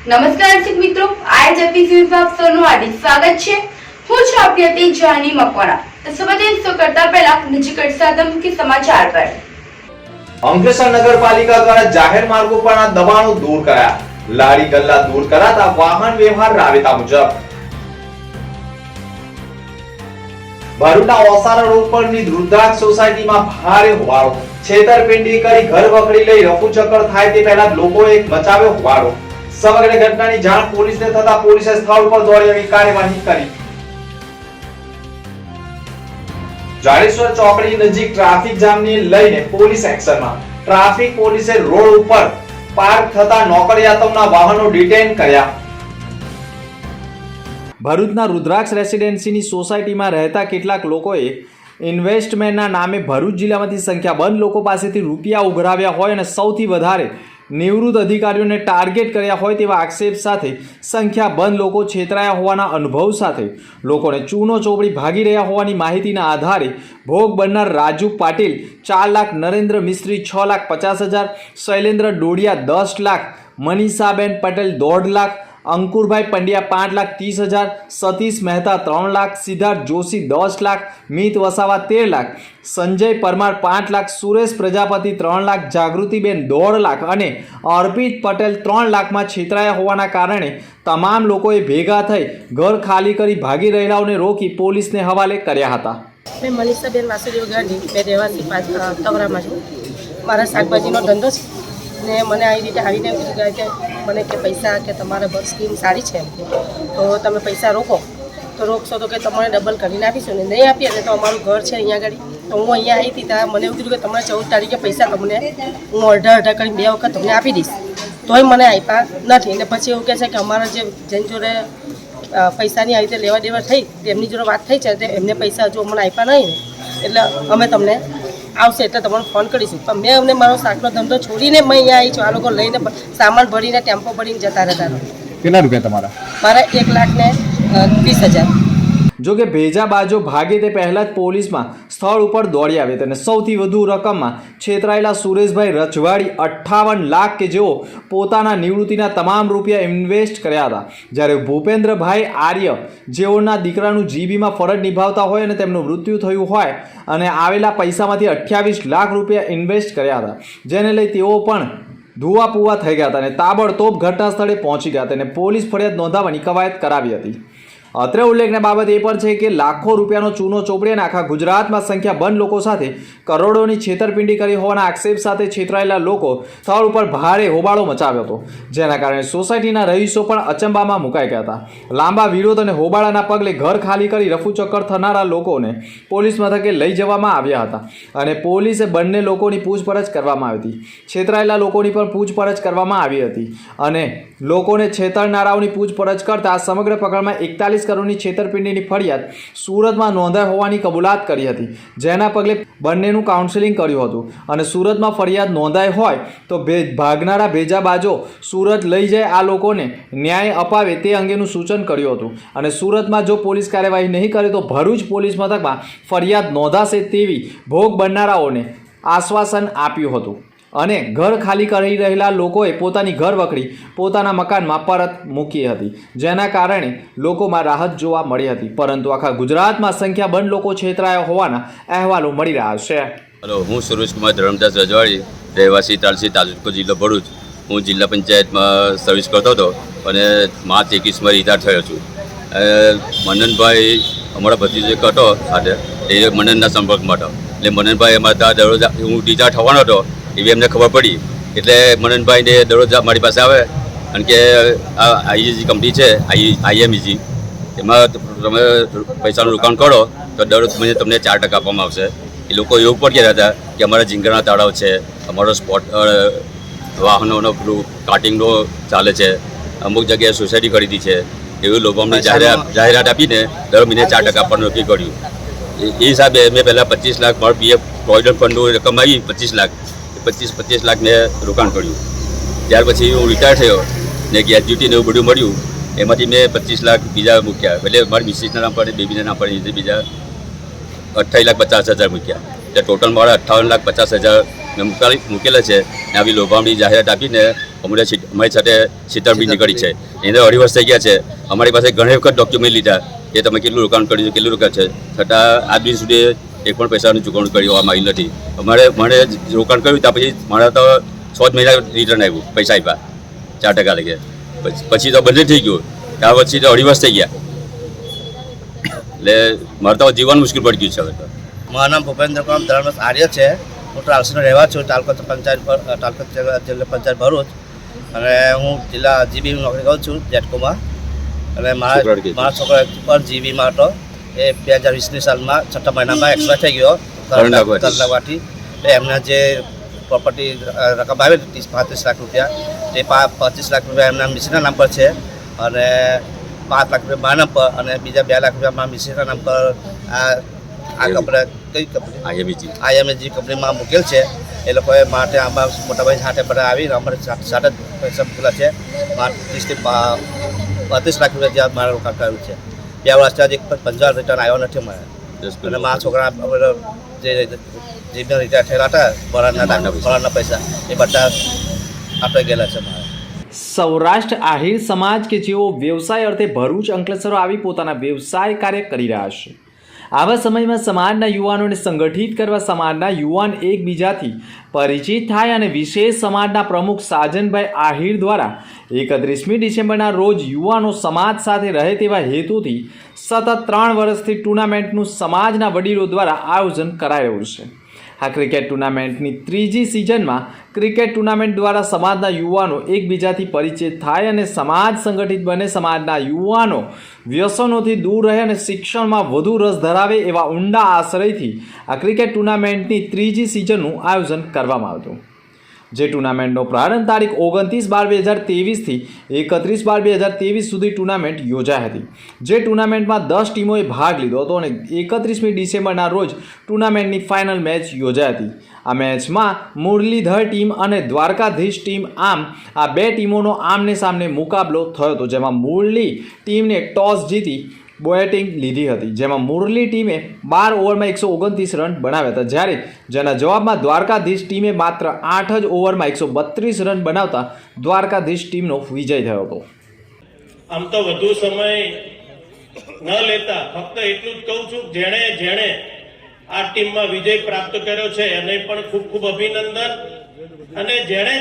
નમસ્કાર દર્શક મિત્રો, આજ એપિસોડ માં આપ સૌનું હાર્દિક સ્વાગત છે। હું છું આપની હતી જાની મકવાણા। તો સૌથી કરતા પહેલા નજીક સાથે મુખ્ય સમાચાર પર। અંકલેશ્વર નગરપાલિકા દ્વારા જાહેર માર્ગો પરના દબાણો દૂર કરાયા। લારી ગલ્લા દૂર કરાતા વાહન વ્યવહાર રાબેતા મુજબ। ભરૂચના ઓસારા રોડ પરની રુદ્રાક્ષ સોસાયટીમાં ભારે હોબાળો। છેતરપિંડી કરી ઘર વખરી લઈ રફુચક્કર થાય તે પહેલા લોકોએ મચાવ્યો હોબાળો। સમગ્ર ઘટનાની જાણ પોલીસને થતા પોલીસે સ્થળ પર દોડી આવી કાર્યવાહી કરી। જાડેશ્વર ચોકડી નજીક ટ્રાફિક જામને લઈને પોલીસ એક્શનમાં। ટ્રાફિક પોલીસે રોડ ઉપર પાર્ક થતા નોકરિયાતોના વાહનો ડિટેન કર્યા। ભરૂચના રુદ્રાક્ષ રેસિડેન્સીની સોસાયટીમાં રહેતા કેટલાક લોકોએ ઇન્વેસ્ટમેન્ટના નામે ભરૂચ જિલ્લામાંથી સંખ્યાબંધ લોકો પાસેથી રૂપિયા ઉઘરાવ્યા હોય અને સૌથી વધારે નિવૃત્ત અધિકારીઓને ટાર્ગેટ કર્યા હોય તેવા આક્ષેપ સાથે સંખ્યાબંધ લોકો છેતરાયા હોવાના અનુભવ સાથે લોકોને ચૂનો ચોપડી ભાગી રહ્યા હોવાની માહિતીના આધારે ભોગ બનનાર રાજુ પાટીલ 4 લાખ, નરેન્દ્ર મિસ્ત્રી 6,50,000, શૈલેન્દ્ર ડોડિયા 10 લાખ, મનીષાબેન પટેલ 1.5 લાખ, અંકુરભાઈ પંડ્યા 5,30,000, સતીશ મહેતા 3 લાખ, સિદ્ધાર્થ જોશી 10 લાખ, મિત વસાવા 13 લાખ, સંજય પરમાર 5 લાખ, સુરેશ પ્રજાપતિ 3 લાખ, જાગૃતિબેન 1.5 લાખ અને અર્પિત પટેલ 3 લાખમાં છેતરાયા હોવાના કારણે તમામ લોકોએ ભેગા થઈ ઘર ખાલી કરી ભાગી રહેલાઓને રોકી પોલીસને હવાલે કર્યા હતા। मैं मनीषाबेन वासुदेव गांधी, मैं રહેવાસી તવરામાં છું। મારા શાકભાજીનો ધંધો છે ને મને આવી રીતે આવીને કીધું કે મને કે પૈસા કે તમારે બસ સ્કીમ સારી છે તો તમે પૈસા રોકો તો રોકશો તો કે તમને ડબલ કરીને આપીશું ને નહીં આપીએ ને તો અમારું ઘર છે અહીંયા આગળ તો હું અહીંયા આવી હતી ત્યાં મને એવું કીધું કે તમારે 14 તારીખે પૈસા તમને હું અડધા કરીને 2 વખત તમને આપી દઈશ તોય મને આપ્યા નથી ને પછી એવું કહે છે કે અમારા જે જેની જોડે પૈસાની આવી રીતે લેવા દેવા થઈ તેમની જોડે વાત થઈ છે તો એમને પૈસા હજુ અમને આપ્યા નહીં એટલે અમે તમને આવશે એટલે તમને ફોન કરીશું પણ મેં અમને મારો શાકનો ધંધો છોડીને મેં અહીંયા આવી છું। આ લોકો લઈને સામાન ભરીને ટેમ્પો ભરીને જતા રહેતા। કેટલા રૂપિયા તમારા? મારા 1,30,000। જોકે ભેજા બાજો ભાગે તે પહેલા જ પોલીસમાં સ્થળ ઉપર દોડી આવી અને સૌથી વધુ રકમમાં છેતરાયેલા સુરેશભાઈ રજવાડી 58 લાખ કે જેઓ પોતાના નિવૃત્તિના તમામ રૂપિયા ઇન્વેસ્ટ કર્યા હતા, જ્યારે ભૂપેન્દ્રભાઈ આર્ય જેઓના દીકરાનું જીબીમાં ફરજ નિભાવતા હોય અને તેમનું મૃત્યુ થયું હોય અને આવેલા પૈસામાંથી 28 લાખ રૂપિયા ઇન્વેસ્ટ કર્યા હતા, જેને લઈ તેઓ પણ ધુઆ પુઆ થઈ ગયા હતા અને તાબડતોબ ઘટના સ્થળે પહોંચી ગયા હતા અને પોલીસ ફરિયાદ નોંધાવવાની કવાયત કરાવી હતી। અત્રે ઉલ્લેખની બાબત એ પણ છે કે લાખો રૂપિયાનો ચૂનો ચોપડી અને આખા ગુજરાતમાં સંખ્યાબંધ લોકો સાથે કરોડોની છેતરપિંડી કરી હોવાના આક્ષેપ સાથે છેતરાયેલા લોકો સ્થળ ઉપર ભારે હોબાળો મચાવ્યો હતો, જેના કારણે સોસાયટીના રહીશો પણ અચંબામાં મુકાઈ ગયા હતા। લાંબા વિરોધ અને હોબાળાના પગલે ઘર ખાલી કરી રફુચક્કર થનારા લોકોને પોલીસ મથકે લઈ જવામાં આવ્યા હતા અને પોલીસે બંને લોકોની પૂછપરછ કરવામાં આવી હતી। છેતરાયેલા લોકોની પણ પૂછપરછ કરવામાં આવી હતી અને લોકોને છેતરનારાઓની પૂછપરછ કરતા આ સમગ્ર પ્રકરણમાં 41 કરોડની છેતરપિંડીની ફરિયાદ સુરતમાં નોંધાઈ હોવાની કબૂલાત કરી હતી, જેના પગલે બંનેનું કાઉન્સેલિંગ કર્યું હતું અને સુરતમાં ફરિયાદ નોંધાઈ હોય તો ભાગનારા ભેજાબાજો સુરત લઈ જાય આ લોકોને ન્યાય અપાવે તે અંગેનું સૂચન કર્યું હતું અને સુરતમાં જો પોલીસ કાર્યવાહી નહીં કરે તો ભરૂચ પોલીસ મથકમાં ફરિયાદ નોંધાશે તેવી ભોગ બનનારાઓને આશ્વાસન આપ્યું હતું અને ઘર ખાલી કરી રહેલા લોકોએ પોતાની ઘર વખરી પોતાના મકાનમાં પરત મૂકી હતી, જેના કારણે લોકોમાં રાહત જોવા મળી હતી, પરંતુ આખા ગુજરાતમાં સંખ્યાબંધ લોકો છેતરાયા હોવાના અહેવાલો મળી રહ્યા છે। હેલો, હું સુરેશકુમાર ધરમદાસ રજવાડી, રહેવાસી તાલસી, તાલુકો જિલ્લો ભરૂચ। હું જિલ્લા પંચાયતમાં સર્વિસ કરતો હતો અને માર્ચ 21માં રિટાયર થયો છું। મનનભાઈ અમારા ભત્રીજો એક હતો સાથે એ મનનના સંપર્કમાં હતો એટલે મનનભાઈ અમારા ત્યાં દરરોજ હું રિટાયર થવાનો હતો એવી એમને ખબર પડી એટલે મનનભાઈને દરરોજ મારી પાસે આવે કારણ કે આ આઈએજી કંપની છે IMEG એમાં તમે પૈસાનું રોકાણ કરો તો દરરોજ તમને 4% આપવામાં આવશે। એ લોકો એવું પણ કહેતા હતા કે અમારા ઝીંગરના તળાવ છે, અમારો સ્પોટ વાહનોનો પેલું કાર્ટિંગનો ચાલે છે, અમુક જગ્યાએ સોસાયટી ખરીદી છે, એવું લોકો અમને જાહેરાત આપીને દર મહિને 4% આપવાનું નક્કી કર્યું। એ હિસાબે મેં પહેલાં 25 લાખ મારું PF પ્રોવિડન્ટ ફંડનું રકમ આવી 25 લાખ 25 લાખ મેં રોકાણ કર્યું। ત્યાર પછી હું રિટાયર થયો ને ગ્રેજ્યુટી ને એવું બધું મળ્યું એમાંથી મેં 25 લાખ બીજા મૂક્યા એટલે મારી મિસિસના નામ પર બેબીના નામ પર બીજા 28,50,000 મૂક્યા એટલે ટોટલ મારા 58,50,000 મેં મૂકેલા છે। આવી લોભામણી જાહેરાત આપીને અમારી સાથે છેતરપિંડી નીકળી છે. એને 2.5 વર્ષ થઈ ગયા છે. અમારી પાસે ઘણી વખત ડોક્યુમેન્ટ લીધા કે તમે કેટલું રોકાણ કર્યું છે, કેટલું રોકાણ છે, છતાં આજ દિન સુધી એક પણ પૈસાનું ચૂકવણું કરવામાં આવી નથી. મને રોકાણ કર્યું ત્યાં પછી મારા તો 6 મહિના રિટર્ન આવ્યું, પૈસા આપ્યા 4% લગે. પછી તો બંધ થઈ ગયું. ત્યાર પછી તો 2.5 વર્ષ થઈ ગયા. એટલે મારે તો જીવન મુશ્કેલ પડી ગયું છે. હવે તો મારું નામ ભૂપેન્દ્ર કુમાર ધર્મેશ આર્ય છે. હું ટ્રાન્સનો રહેવા છું, જિલ્લા પંચાયત ભરૂચ, અને હું જિલ્લા જીબી નોકરી કરું છું જેટકોમાં. અને મારા છોકરા પર જીબીમાં હતો. એ 2020ની સાલમાં 6ઠા મહિનામાં એક્સપાયર થઈ ગયો તરલાવાથી. એમના જે પ્રોપર્ટી રકમ આવે 30-35 લાખ રૂપિયા, તે 25 લાખ રૂપિયા એમના મિસિસના નામ પર છે, અને 5 લાખ રૂપિયા મારા નામ પર, અને બીજા 2 લાખ રૂપિયા મારા મિસિસના નામ પર આ કઈ કંપની IMG કંપનીમાં મૂકેલ છે. એ લોકોએ માટે આમાં મોટાભાઈ સાથે બધા આવીને અમારે સાથે પૈસા મૂકેલા છે. 30 થી 35 લાખ રૂપિયા જ્યાં મારે રોકાણ કર્યું છે. 2 વર્ષથી આજે 50 રિટર્ન આવ્યો નથી મારે. અને મારા છોકરા જે રિટાયર થયેલા હતા ભરાના પૈસા એ બધા આપણે ગયેલા છે મારે. સૌરાષ્ટ્ર આહિર સમાજ કે જેઓ વ્યવસાય અર્થે ભરૂચ અંકલેશ્વર આવી પોતાના વ્યવસાય કાર્ય કરી રહ્યા છે. આવા સમયમાં સમાજના યુવાનોને સંગઠિત કરવા સમાજના યુવાન એકબીજાથી પરિચિત થાય અને વિશેષ સમાજના પ્રમુખ સાજનભાઈ આહિર દ્વારા 31મી ડિસેમ્બરના રોજ યુવાનો સમાજ સાથે રહે તેવા હેતુથી સતત 3 વર્ષથી ટુર્નામેન્ટનું સમાજના વડીલો દ્વારા આયોજન કરાઈ રહ્યું છે. આ ક્રિકેટ ટુર્નામેન્ટની 3જી સિઝનમાં ક્રિકેટ ટુર્નામેન્ટ દ્વારા સમાજના યુવાનો એકબીજાથી પરિચિત થાય અને સમાજ સંગઠિત બને, સમાજના યુવાનો વ્યસનોથી દૂર રહે અને શિક્ષણમાં વધુ રસ ધરાવે એવા ઊંડા આશ્રયથી આ ક્રિકેટ ટુર્નામેન્ટની 3જી સિઝનનું આયોજન કરવામાં આવ્યું. જે ટુર્નામેન્ટનો પ્રારંભ તારીખ 29/12/2023થી 31/12/2023 સુધી ટુર્નામેન્ટ યોજાઈ હતી. જે ટુર્નામેન્ટમાં 10 ટીમોએ ભાગ લીધો હતો અને 31મી ડિસેમ્બરના રોજ ટુર્નામેન્ટની ફાઇનલ મેચ યોજાઈ હતી. આ મેચમાં મુરલીધર ટીમ અને દ્વારકાધીશ ટીમ, આમ આ 2 ટીમોનો આમને સામને મુકાબલો થયો હતો, જેમાં મુરલી ટીમને ટોસ જીતી બેટિંગ લીધી હતી, જેમાં મુરલી ટીમે 12 ઓવરમાં 129 રન બનાવ્યા હતા, જ્યારે જેના જવાબમાં દ્વારકાધીશ ટીમે માત્ર 8 જ ઓવરમાં 132 રન બનાવતા દ્વારકાધીશ ટીમનો વિજય થયો હતો. આમ તો વધુ સમય ન લેતા ફક્ત એટલું જ કહું છું, જેણે આ ટીમમાં વિજય પ્રાપ્ત કર્યો છે એને પણ ખૂબ ખૂબ અભિનંદન, અને જેણે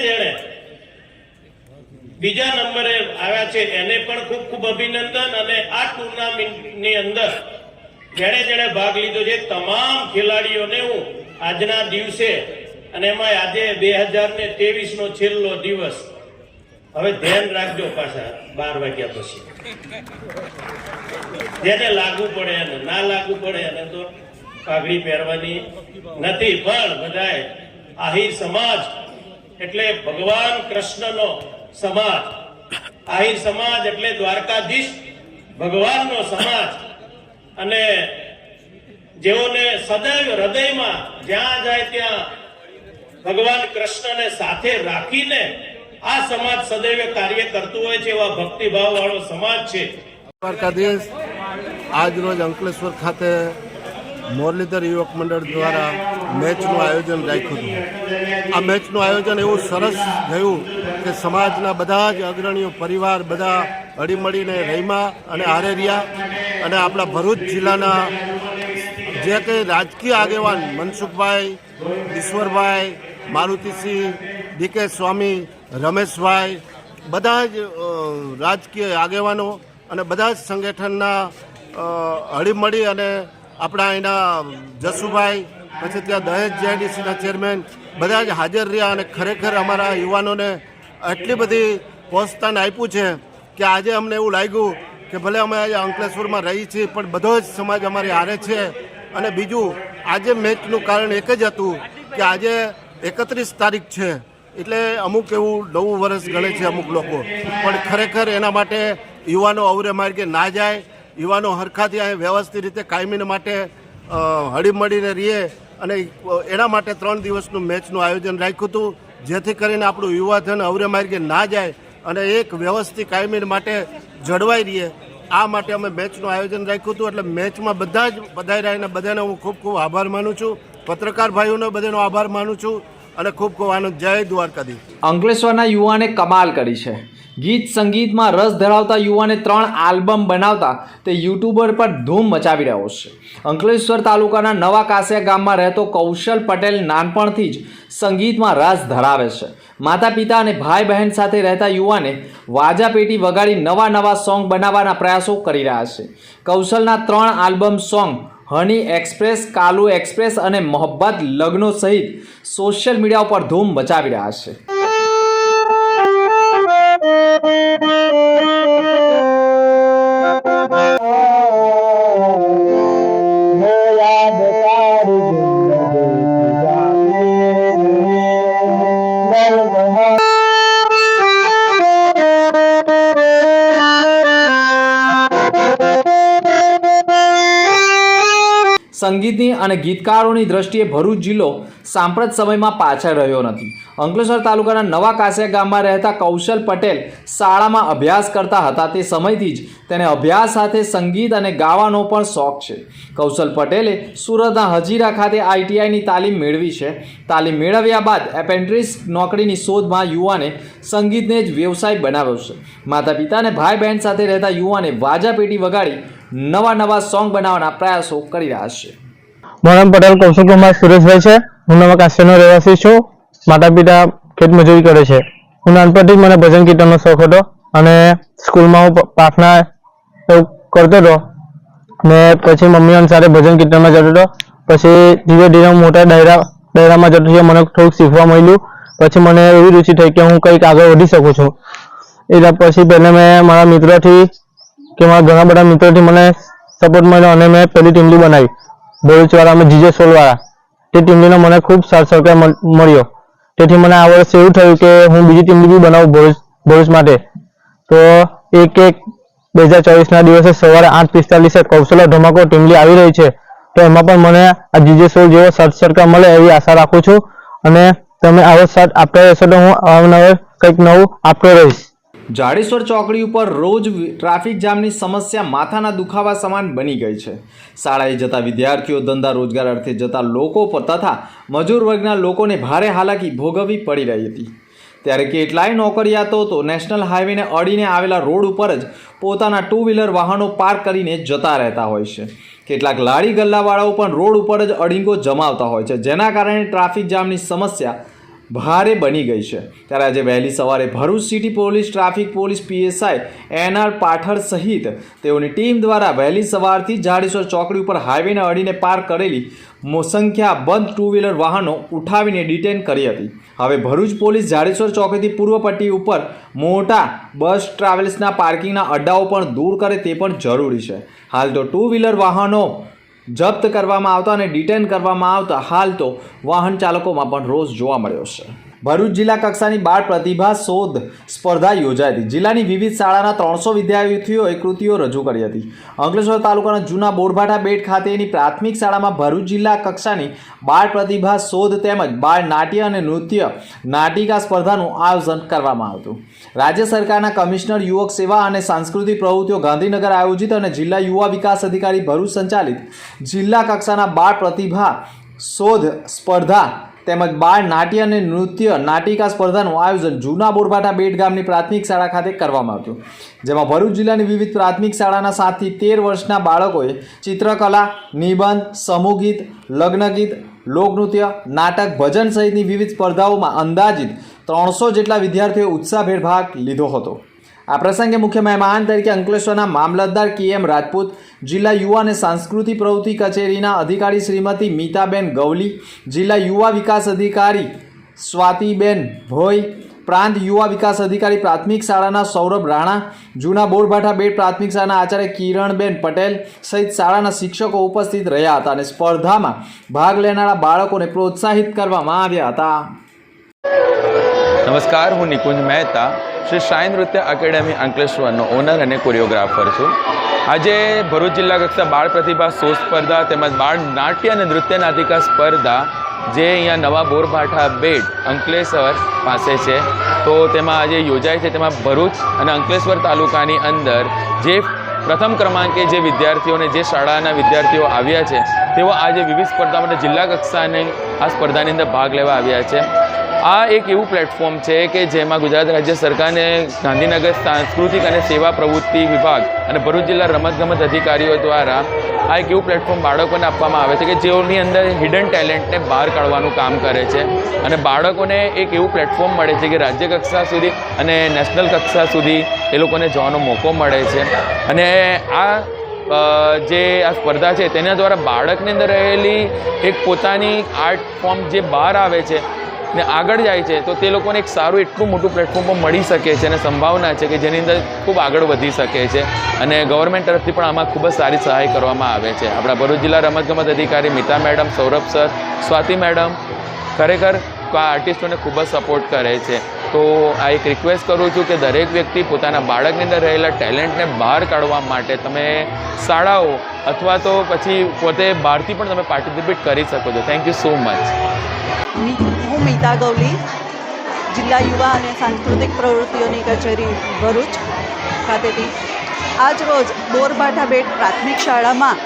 બીજા નંબરે આવ્યા છે એને પણ ખૂબ ખૂબ અભિનંદન. અને આ ટુર્નામેન્ટની અંદર જેણે ભાગ લીધો છે તમામ ખેલાડીઓને હું આજના દિવસે, અને એમાં આજે 2023નો છેલ્લો દિવસ, હવે ધ્યાન રાખજો પાછા 12 વાગ્યા પછી, જેને લાગુ પડે અને ના લાગુ પડે એને તો પાઘડી પહેરવાની નથી. પણ બધાએ આહિર સમાજ એટલે ભગવાન કૃષ્ણનો સમાજ, આહિર સમાજ એટલે દ્વારકાધીશ ભગવાનનો સમાજ, અને જેઓને સદૈવ હૃદયમાં જ્યાં જાય ત્યાં ભગવાન કૃષ્ણને સાથે રાખીને આ સમાજ સદૈવ કાર્ય કરતું હોય છે, એવા ભક્તિભાવ વાળો સમાજ છે. દ્વારકાધીશ આજ રોજ અંકલેશ્વર ખાતે મુરલીધર યુવક મંડળ દ્વારા મેચનું આયોજન રાખ્યું હતું. આ મેચનું આયોજન એવું સરસ થયું કે સમાજના બધા જ અગ્રણીઓ પરિવાર બધા હળીમળીને રહીમાં અને હારે રહ્યા. અને આપણા ભરૂચ જિલ્લાના જે કંઈ રાજકીય આગેવાન મનસુખભાઈ, ઈશ્વરભાઈ, મારુતિસિંહ, DK સ્વામી, રમેશભાઈ, બધા જ રાજકીય આગેવાનો અને બધા જ સંગઠનના હળીમળી અને આપણા એના જસુભાઈ, પછી ત્યાં દહેજ JIDCના ચેરમેન બધા જ હાજર રહ્યા. અને ખરેખર અમારા યુવાનોને આટલી બધી પ્રોત્સાહન આપ્યું છે કે આજે અમને એવું લાગ્યું કે ભલે અમે આજે અંકલેશ્વરમાં રહીએ છીએ પણ બધો જ સમાજ અમારી હારે છે. અને બીજું, આજે મેચનું કારણ એક જ હતું કે આજે 31 તારીખ છે, એટલે અમુક એવું નવું વર્ષ ગણે છે અમુક લોકો, પણ ખરેખર એના માટે યુવાનો અવરે માર્ગે ના જાય, યુવાનો હરખાથી અહીં વ્યવસ્થિત રીતે કાયમીને માટે હળીમળીને રહીએ. અને એના માટે 3 દિવસનું મેચનું આયોજન રાખ્યું હતું, જેથી કરીને આપણું યુવાધન અવરે માર્ગે ના જાય અને એક વ્યવસ્થિત કાયમી માટે જળવાઈ રહીએ. આ માટે અમે મેચનું આયોજન રાખ્યું હતું. એટલે મેચમાં બધા જ પધાર્યા, બધાને હું ખૂબ ખૂબ આભાર માનું છું. પત્રકાર ભાઈઓનો બધાનો આભાર માનું છું. અને ખૂબ ખૂબ આનંદ. જય દ્વારકાધીશ. અંકલેશ્વરના યુવાને કમાલ કરી છે. ગીત સંગીતમાં રસ ધરાવતા યુવાને 3 આલ્બમ બનાવતા તે યુટ્યુબર પર ધૂમ મચાવી રહ્યો છે. અંકલેશ્વર તાલુકાના નવા કાસિયા ગામમાં રહેતો કૌશલ પટેલ નાનપણથી જ સંગીતમાં રસ ધરાવે છે. માતા પિતા અને ભાઈ બહેન સાથે રહેતા યુવાને વાજા પેટી વગાડી નવા સોંગ બનાવવાના પ્રયાસો કરી રહ્યા છે. કૌશલના 3 આલ્બમ સોંગ હની એક્સપ્રેસ, કાલુ એક્સપ્રેસ અને મોહબ્બત લગ્નો સહિત સોશિયલ મીડિયા ઉપર ધૂમ મચાવી રહ્યા છે. સંગીતની અને ગીતકારોની દ્રષ્ટિએ ભરૂચ જિલ્લો સાંપ્રત સમયમાં પાછળ રહ્યો નથી. અંકલેશ્વર તાલુકાના નવા કાસિયા ગામમાં રહેતા કૌશલ પટેલ શાળામાં અભ્યાસ કરતા હતા. તે સમયથી જ તેને અભ્યાસ સાથે સંગીત અને ગાવાનો પણ શોખ છે. કૌશલ પટેલે સુરતના હજીરા ખાતે ITIની તાલીમ મેળવી છે. તાલીમ મેળવ્યા બાદ એપ્રેન્ટિસ નોકરીની શોધમાં યુવાને સંગીતને જ વ્યવસાય બનાવ્યો છે. માતા પિતા અને ભાઈ બહેન સાથે રહેતા યુવાને વાજા પેટી વગાડી નવા સોંગ બનાવવાના પ્રયાસો કરી રહ્યા છે. મારું નામ પટેલ કૌશલ કુમાર સુરેશભાઈ છે. હું નવા કાસિયાનો રહેવાસી છું. માતા પિતા ખેતમજૂરી કરે છે. હું નાનપણથી જ મને ભજન કીર્તનનો શોખ હતો અને સ્કૂલમાં હું પ્રાર્થના એવું કરતો હતો ને પછી મમ્મી સાથે ભજન કીર્તનમાં જતો હતો. પછી ધીરે ધીરે હું મોટા ડાયરામાં જતો થયો. મને થોડુંક શીખવા મળ્યું. પછી મને એવી રુચિ થઈ કે હું કંઈક આગળ વધી શકું છું. એટલે પછી પહેલાં મેં મારા મિત્રોથી કે મારા ઘણા બધા મિત્રોથી મને સપોર્ટ મળ્યો અને મેં પહેલી ટીમલી બનાવી ભરૂચવાળા, અમે જીજે સોલવાળા. તે ટીમલીનો મને ખૂબ સાથ સહકાર મળ્યો. તેથી મને આ વર્ષે એવું થયું કે હું બીજી ટીમલી બી બનાવું ભરૂચ માટે. તો 1/1/2024ના દિવસે સવારે 8:45 કૌશલ ધમાકો ટીમલી આવી રહી છે. તો એમાં પણ મને આ જીજે સોલ જેવો સાથ સહકાર મળે એવી આશા રાખું છું અને તમે આવો સાથ આપતા રહેશો તો હું અવારનવાર કંઈક નવું આપતો રહીશ. જાડેશ્વર ચોકડી ઉપર રોજ ટ્રાફિક જામની સમસ્યા માથાના દુખાવા સમાન બની ગઈ છે. શાળાએ જતા વિદ્યાર્થીઓ, ધંધા રોજગાર અર્થે જતા લોકો પર તથા મજૂર વર્ગના લોકોને ભારે હાલાકી ભોગવવી પડી રહી હતી. ત્યારે કેટલાય નોકરિયાતો તો નેશનલ હાઈવેને અડીને આવેલા રોડ ઉપર જ પોતાના 2 વ્હીલર વાહનો પાર્ક કરીને જતા રહેતા હોય છે. કેટલાક લારી ગલ્લાવાળાઓ પણ રોડ ઉપર જ અડીંગો જમાવતા હોય છે, જેના કારણે ટ્રાફિક જામની સમસ્યા ભારે બની ગઈ છે. ત્યારે આજે વહેલી સવારે Bharuch city police, traffic police PSI NR પાઠર સહિત તેઓની ટીમ દ્વારા વહેલી સવારથી જાડેશ્વર ચોકડી ઉપર હાઈવેને અડીને પાર્ક કરેલી સંખ્યાબંધ 2 વ્હીલર વાહનો ઉઠાવીને ડિટેન કરી હતી. હવે ભરૂચ પોલીસ જાડેશ્વર ચોકડીથી પૂર્વ પટ્ટી ઉપર મોટા બસ ટ્રાવેલ્સના પાર્કિંગના અડ્ડાઓ પણ દૂર કરે તે પણ જરૂરી છે. હાલ તો 2 વ્હીલર વાહનો જપ્ત કરવામાં આવતા અને ડિટેન કરવામાં આવતા હાલ તો વાહન ચાલકોમાં પણ રોષ જોવા મળ્યો છે. ભરૂચ જિલ્લા કક્ષાની બાળ પ્રતિભા શોધ સ્પર્ધા યોજાઈ હતી. જિલ્લાની વિવિધ શાળાના 300 વિદ્યાર્થીઓએ કૃતિઓ રજૂ કરી હતી. અંકલેશ્વર તાલુકાના જૂના બોરભાઠા બેટ ખાતેની પ્રાથમિક શાળામાં ભરૂચ જિલ્લા કક્ષાની બાળ પ્રતિભા શોધ તેમજ બાળ નાટ્ય અને નૃત્ય નાટિકા સ્પર્ધાનું આયોજન કરવામાં આવ્યું. રાજ્ય સરકારના કમિશનર યુવક સેવા અને સાંસ્કૃતિક પ્રવૃત્તિઓ ગાંધીનગર આયોજિત અને જિલ્લા યુવા વિકાસ અધિકારી ભરૂચ સંચાલિત જિલ્લા કક્ષાના બાળ પ્રતિભા શોધ સ્પર્ધા તેમજ બાળ નાટ્ય અને નૃત્ય નાટિકા સ્પર્ધાનું આયોજન જૂના બોરભાઠા બેટ ગામની પ્રાથમિક શાળા ખાતે કરવામાં આવ્યું. જેમાં ભરૂચ જિલ્લાની વિવિધ પ્રાથમિક શાળાના 7 થી 13 વર્ષના બાળકોએ ચિત્રકલા, નિબંધ, સમૂહ ગીત, લગ્નગીત, લોકનૃત્ય, નાટક, ભજન સહિતની વિવિધ સ્પર્ધાઓમાં અંદાજિત 300 જેટલા વિદ્યાર્થીઓએ ઉત્સાહભેર ભાગ લીધો હતો. આ પ્રસંગે મુખ્ય મહેમાન તરીકે અંકલેશ્વરના મામલતદાર KM રાજપૂત, જિલ્લા યુવા અને સાંસ્કૃતિક પ્રવૃત્તિ કચેરીના અધિકારી શ્રીમતી મીતાબેન ગવલી, જિલ્લા યુવા વિકાસ અધિકારી સ્વાતિબેન ભોઈ, પ્રાંત યુવા વિકાસ અધિકારી પ્રાથમિક શાળાના સૌરભ રાણા, જૂના બોરભાઠા બેટ પ્રાથમિક શાળાના આચાર્ય કિરણબેન પટેલ સહિત શાળાના શિક્ષકો ઉપસ્થિત રહ્યા હતા અને સ્પર્ધામાં ભાગ લેનારા બાળકોને પ્રોત્સાહિત કરવામાં આવ્યા હતા. નમસ્કાર, હું નિકુંજ મહેતા, શ્રી સાઈ નૃત્ય એકેડેમી અંકલેશ્વરનો ઓનર અને કોરિયોગ્રાફર છું. આજે ભરૂચ જિલ્લા કક્ષા બાળ પ્રતિભા શોધ સ્પર્ધા તેમજ બાળ નાટ્ય અને નૃત્ય નાટિકા સ્પર્ધા જે અહીંયા નવા બોરભાઠા બેટ અંકલેશ્વર પાસે છે, તો તેમાં આજે યોજાય છે. તેમાં ભરૂચ અને અંકલેશ્વર તાલુકાની અંદર જે પ્રથમ ક્રમાંકે જે વિદ્યાર્થીઓને જે શાળાના વિદ્યાર્થીઓ આવ્યા છે તેઓ આજે વિવિધ સ્પર્ધા માટે જિલ્લા કક્ષાની આ સ્પર્ધાની અંદર ભાગ લેવા આવ્યા છે. આ એક એવું પ્લેટફોર્મ છે કે જેમાં ગુજરાત રાજ્ય સરકારને ગાંધીનગર સાંસ્કૃતિક અને સેવા પ્રવૃત્તિ વિભાગ અને ભરૂચ જિલ્લા રમતગમત અધિકારીઓ દ્વારા આ એક એવું પ્લેટફોર્મ બાળકોને આપવામાં આવે છે કે જેઓની અંદર હિડન ટેલેન્ટને બહાર કાઢવાનું કામ કરે છે અને બાળકોને એક એવું પ્લેટફોર્મ મળે છે કે રાજ્ય કક્ષા સુધી અને નેશનલ કક્ષા સુધી એ લોકોને જવાનો મોકો મળે છે. અને જે આ સ્પર્ધા છે તેના દ્વારા બાળકની અંદર રહેલી એક પોતાની આર્ટ ફોર્મ જે બહાર આવે છે ને આગળ જાય છે તો તે લોકોને એક સારું એટલું મોટું પ્લેટફોર્મ પણ મળી શકે છે અને સંભાવના છે કે જેની અંદર ખૂબ આગળ વધી શકે છે અને ગવર્મેન્ટ તરફથી પણ આમાં ખૂબ જ સારી સહાય કરવામાં આવે છે. આપણા ભરૂચ જિલ્લા રમતગમત અધિકારી Mita madam, Saurabh sir, Swati madam ખરેખર આ આર્ટિસ્ટોને ખૂબ જ સપોર્ટ કરે છે. તો આ એક રિક્વેસ્ટ કરું છું કે દરેક વ્યક્તિ પોતાના બાળકની અંદર રહેલા ટેલેન્ટને બહાર કાઢવા માટે તમે શાળાઓ અથવા તો પછી પોતે બહારથી પણ તમે પાર્ટિસિપેટ કરી શકો છો. Thank you so much. હું મીતા ગૌલી, જિલ્લા યુવા અને સાંસ્કૃતિક પ્રવૃત્તિઓની કચેરી ભરૂચ ખાતેથી આજ રોજ બોરભાઠા બેટ પ્રાથમિક શાળામાં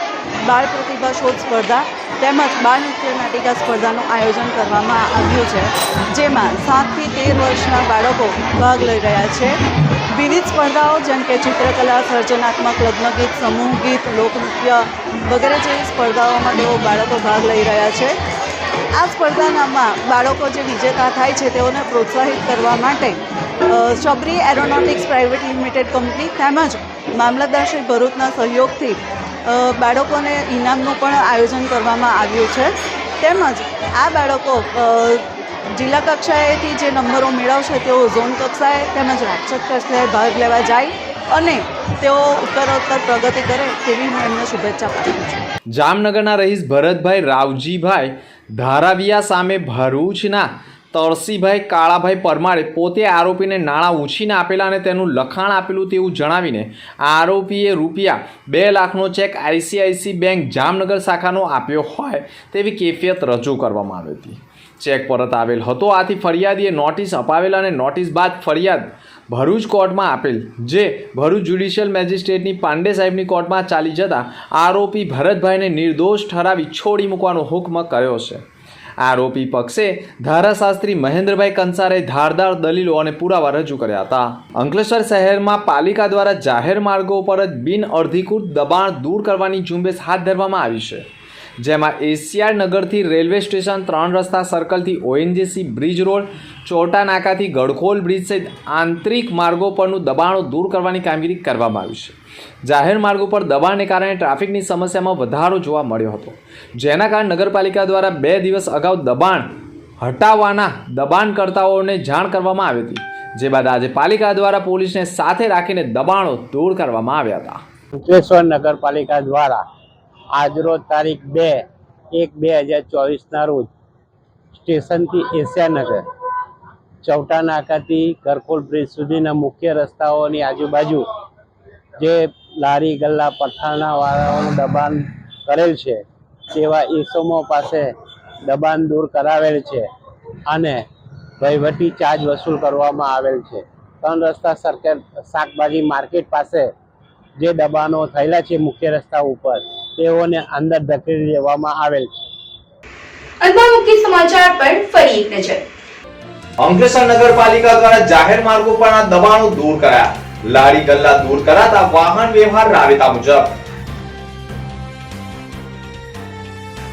બાળ પ્રતિભા શોધ સ્પર્ધા તેમજ બાળ નૃત્ય નાટિકા સ્પર્ધાનું આયોજન કરવામાં આવ્યું છે, જેમાં 7 થી 13 વર્ષના બાળકો ભાગ લઈ રહ્યા છે. વિવિધ સ્પર્ધાઓ જેમ કે ચિત્રકલા, સર્જનાત્મક, લગ્નગીત, સમૂહ ગીત, લોકનૃત્ય વગેરે જેવી સ્પર્ધાઓમાં તેઓ બાળકો ભાગ લઈ રહ્યા છે. આ સ્પર્ધામાં બાળકો જે વિજેતા થાય છે તેઓને પ્રોત્સાહિત કરવા માટે Shabari aeronautics private limited company તેમજ મામલતદાર શ્રી ભરૂચના સહયોગથી બાળકોને ઇનામનું પણ આયોજન કરવામાં આવ્યું છે. તેમજ આ બાળકો જિલ્લા કક્ષાએથી જે નંબરો મેળવશે તેઓ ઝોન કક્ષાએ તેમજ રાજ્ય કક્ષાએ ભાગ લેવા જાય અને તેઓ ઉત્તરોત્તર પ્રગતિ કરે તેવી હું એમને શુભેચ્છા પાઠવું છું. જામનગરના રહીશ ભરતભાઈ રાવજીભાઈ ધારાવિયા સામે ભરૂચના તરસીભાઈ કાળાભાઈ પરમારે પોતે આરોપીને નાણાં ઉછીને આપેલા અને તેનું લખાણ આપેલું તેવું જણાવીને આરોપીએ રૂપિયા 2 લાખનો ચેક ICICI બેંક જામનગર શાખાનો આપ્યો હોય તેવી કેફિયત રજૂ કરવામાં આવી હતી. ચેક પરત આવેલ હતો. આથી ફરિયાદીએ નોટિસ અપાવેલ અને નોટિસ બાદ ફરિયાદ ભરૂચ કોર્ટમાં આપેલ, જે ભરૂચ જ્યુડિશિયલ મેજિસ્ટ્રેટની પાંડે સાહેબની કોર્ટમાં ચાલી જતાં આરોપી ભરતભાઈને નિર્દોષ ઠરાવી છોડી મૂકવાનો હુકમ કર્યો છે. આરોપી પક્ષે ધારાશાસ્ત્રી મહેન્દ્રભાઈ કંસારે ધારદાર દલીલો અને પુરાવા રજૂ કર્યા હતા. અંકલેશ્વર શહેરમાં પાલિકા દ્વારા જાહેર માર્ગો પર જ બિનઅધિકૃત દબાણ દૂર કરવાની ઝુંબેશ હાથ ધરવામાં આવી છે, જેમાં એશિયાડ નગરથી રેલવે સ્ટેશન, 3 રસ્તા સર્કલથી ONGC બ્રિજ રોડ, ચોટા નાકાથી ગડખોલ બ્રિજ સહિત આંતરિક માર્ગો પરનું દબાણો દૂર કરવાની કામગીરી કરવામાં આવી છે. જાહેર માર્ગો પર દબાણને કારણે ટ્રાફિકની સમસ્યામાં વધારો જોવા મળ્યો હતો, જેના કારણે નગરપાલિકા દ્વારા 2 દિવસ અગાઉ દબાણ હટાવવાના દબાણકર્તાઓને જાણ કરવામાં આવી હતી, જે બાદ આજે પાલિકા દ્વારા પોલીસને સાથે રાખીને દબાણો દૂર કરવામાં આવ્યા હતા. અંકલેશ્વર નગરપાલિકા દ્વારા આજરોજ તારીખ 2/1/2024ના રોજ સ્ટેશનથી એશિયાનગર, ચૌટા નાકાથી ગરકોલ બ્રિજ સુધીના મુખ્ય રસ્તાઓની આજુબાજુ જે લારી ગલ્લા પઠાણાવાળાઓનું દબાણ કરેલ છે તેવા ઇસમો પાસે દબાણ દૂર કરાવેલ છે અને વહીવટી ચાર્જ વસૂલ કરવામાં આવેલ છે. 3 રસ્તા સર્કલ શાકભાજી માર્કેટ પાસે જે દબાણો થયેલા છે મુખ્ય રસ્તા ઉપર તેઓને અંદર ધકેલી દેવામાં આવેલ છે. અંતમાં મુખ્ય સમાચાર પર ફરી એક નજર. અંકલેશ્વર નગરપાલિકા દ્વારા જાહેર માર્ગો પરના દબાણો દૂર કરાયા. લારી ગલ્લા દૂર કરાતા વાહન વ્યવહાર રાબેતા મુજબ.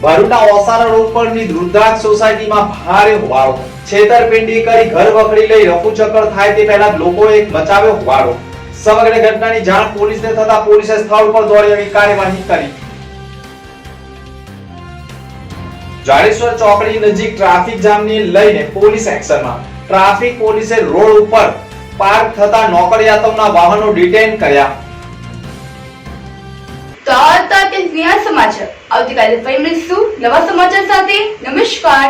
ભરૂચના ઓસારા રોડ પરની વૃદ્ધાશ્રમ સોસાયટીમાં ભારે હોબાળો. છેતરપિંડી કરી ઘર વખરી લઈ રફુચક્કર થાય તે પહેલા લોકોએ મચાવ્યો હોબાળો. સમગ્ર ઘટનાની જાણ પોલીસને થતા પોલીસે સ્થળ પર દોડી આવી કાર્યવાહી કરી. જાડેશ્વર ચોકડી નજીક ટ્રાફિક જામને લઈને પોલીસ એક્શનમાં. ટ્રાફિક પોલીસે રોડ ઉપર પાર્ક થતા નોકરિયાતોના વાહનો ડિટેન કર્યા. તો આ હતા તે સમાચાર. આવતીકાલે ફરી મળીશું નવા સમાચાર સાથે. નમસ્કાર.